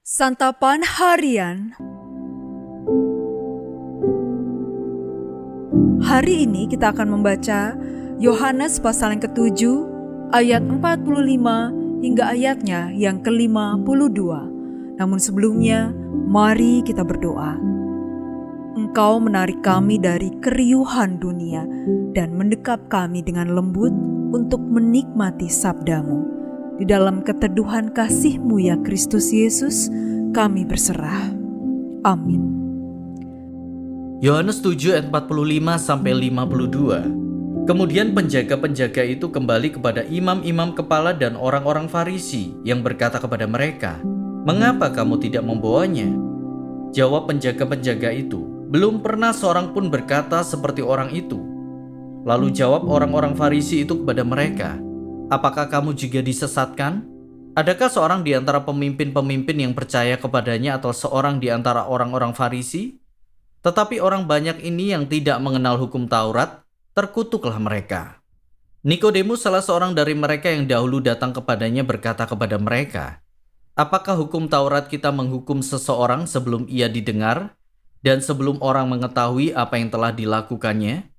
Santapan Harian. Hari ini kita akan membaca Yohanes pasal yang ke-7 ayat 45 hingga ayatnya yang ke-52. Namun sebelumnya, mari kita berdoa. Engkau menarik kami dari keriuhan dunia dan mendekap kami dengan lembut untuk menikmati sabdamu. Di dalam keteduhan kasih-Mu ya Kristus Yesus, kami berserah. Amin. Yohanes 7 ayat 45-52. Kemudian penjaga-penjaga itu kembali kepada imam-imam kepala dan orang-orang Farisi yang berkata kepada mereka, "Mengapa kamu tidak membawanya?" Jawab penjaga-penjaga itu, "Belum pernah seorang pun berkata seperti orang itu." Lalu jawab orang-orang Farisi itu kepada mereka, "Apakah kamu juga disesatkan? Adakah seorang di antara pemimpin-pemimpin yang percaya kepadanya atau seorang di antara orang-orang Farisi? Tetapi orang banyak ini yang tidak mengenal hukum Taurat, terkutuklah mereka." Nikodemus, salah seorang dari mereka yang dahulu datang kepadanya, berkata kepada mereka, "Apakah hukum Taurat kita menghukum seseorang sebelum ia didengar dan sebelum orang mengetahui apa yang telah dilakukannya?"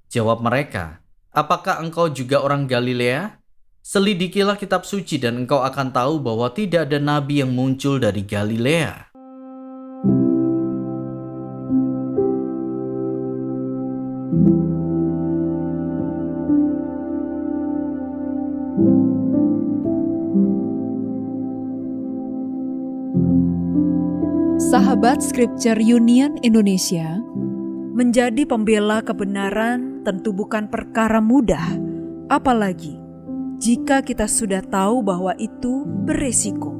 Jawab mereka, "Apakah engkau juga orang Galilea? Selidikilah kitab suci dan engkau akan tahu bahwa tidak ada nabi yang muncul dari Galilea." Sahabat Scripture Union Indonesia, menjadi pembela kebenaran tentu bukan perkara mudah, apalagi jika kita sudah tahu bahwa itu beresiko.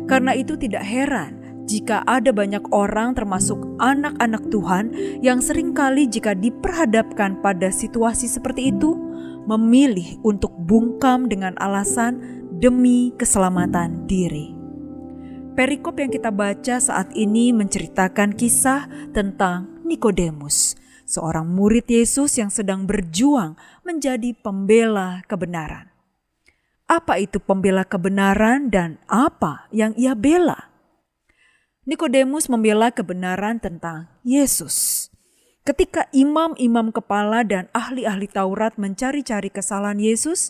Karena itu tidak heran jika ada banyak orang termasuk anak-anak Tuhan yang seringkali jika diperhadapkan pada situasi seperti itu, memilih untuk bungkam dengan alasan demi keselamatan diri. Perikop yang kita baca saat ini menceritakan kisah tentang Nikodemus, seorang murid Yesus yang sedang berjuang menjadi pembela kebenaran. Apa itu pembela kebenaran dan apa yang ia bela? Nikodemus membela kebenaran tentang Yesus. Ketika imam-imam kepala dan ahli-ahli Taurat mencari-cari kesalahan Yesus,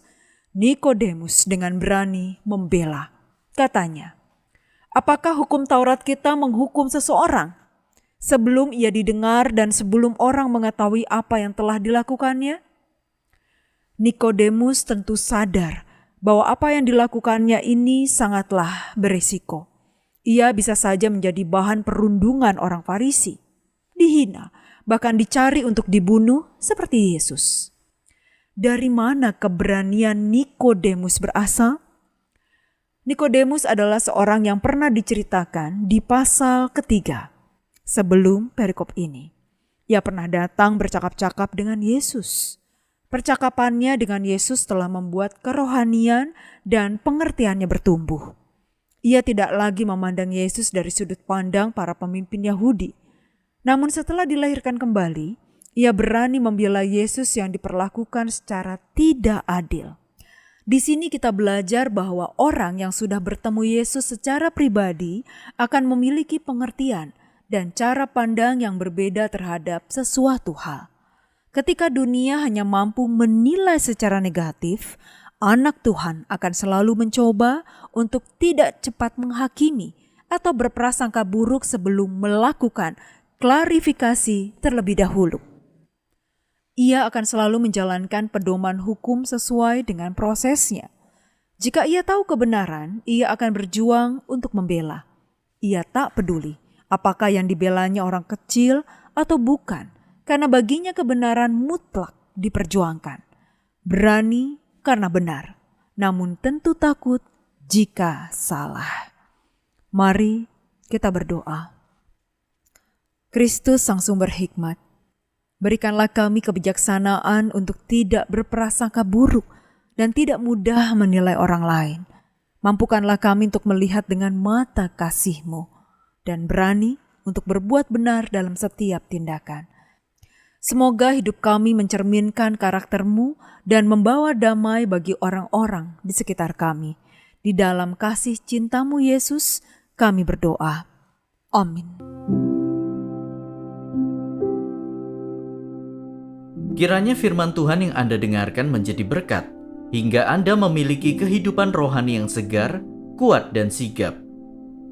Nikodemus dengan berani membela. Katanya, "Apakah hukum Taurat kita menghukum seseorang sebelum ia didengar dan sebelum orang mengetahui apa yang telah dilakukannya?" Nikodemus tentu sadar bahwa apa yang dilakukannya ini sangatlah berisiko. Ia bisa saja menjadi bahan perundungan orang Farisi, dihina, bahkan dicari untuk dibunuh seperti Yesus. Dari mana keberanian Nikodemus berasal? Nikodemus adalah seorang yang pernah diceritakan di pasal ketiga sebelum perikop ini. Ia pernah datang bercakap-cakap dengan Yesus. Percakapannya dengan Yesus telah membuat kerohanian dan pengertiannya bertumbuh. Ia tidak lagi memandang Yesus dari sudut pandang para pemimpin Yahudi. Namun setelah dilahirkan kembali, ia berani membela Yesus yang diperlakukan secara tidak adil. Di sini kita belajar bahwa orang yang sudah bertemu Yesus secara pribadi akan memiliki pengertian dan cara pandang yang berbeda terhadap sesuatu hal. Ketika dunia hanya mampu menilai secara negatif, anak Tuhan akan selalu mencoba untuk tidak cepat menghakimi atau berprasangka buruk sebelum melakukan klarifikasi terlebih dahulu. Ia akan selalu menjalankan pedoman hukum sesuai dengan prosesnya. Jika ia tahu kebenaran, ia akan berjuang untuk membela. Ia tak peduli apakah yang dibelanya orang kecil atau bukan, karena baginya kebenaran mutlak diperjuangkan. Berani karena benar, namun tentu takut jika salah. Mari kita berdoa. Kristus Sang Sumber Hikmat, berikanlah kami kebijaksanaan untuk tidak berprasangka buruk dan tidak mudah menilai orang lain. Mampukanlah kami untuk melihat dengan mata kasih-Mu dan berani untuk berbuat benar dalam setiap tindakan. Semoga hidup kami mencerminkan karakter-Mu dan membawa damai bagi orang-orang di sekitar kami. Di dalam kasih cinta-Mu Yesus, kami berdoa. Amin. Kiranya firman Tuhan yang Anda dengarkan menjadi berkat, hingga Anda memiliki kehidupan rohani yang segar, kuat, dan sigap.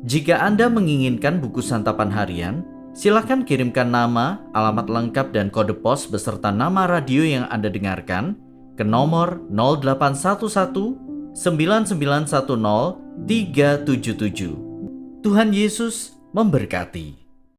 Jika Anda menginginkan buku santapan harian, silakan kirimkan nama, alamat lengkap, dan kode pos beserta nama radio yang Anda dengarkan ke nomor 0811 9910 377. Tuhan Yesus memberkati.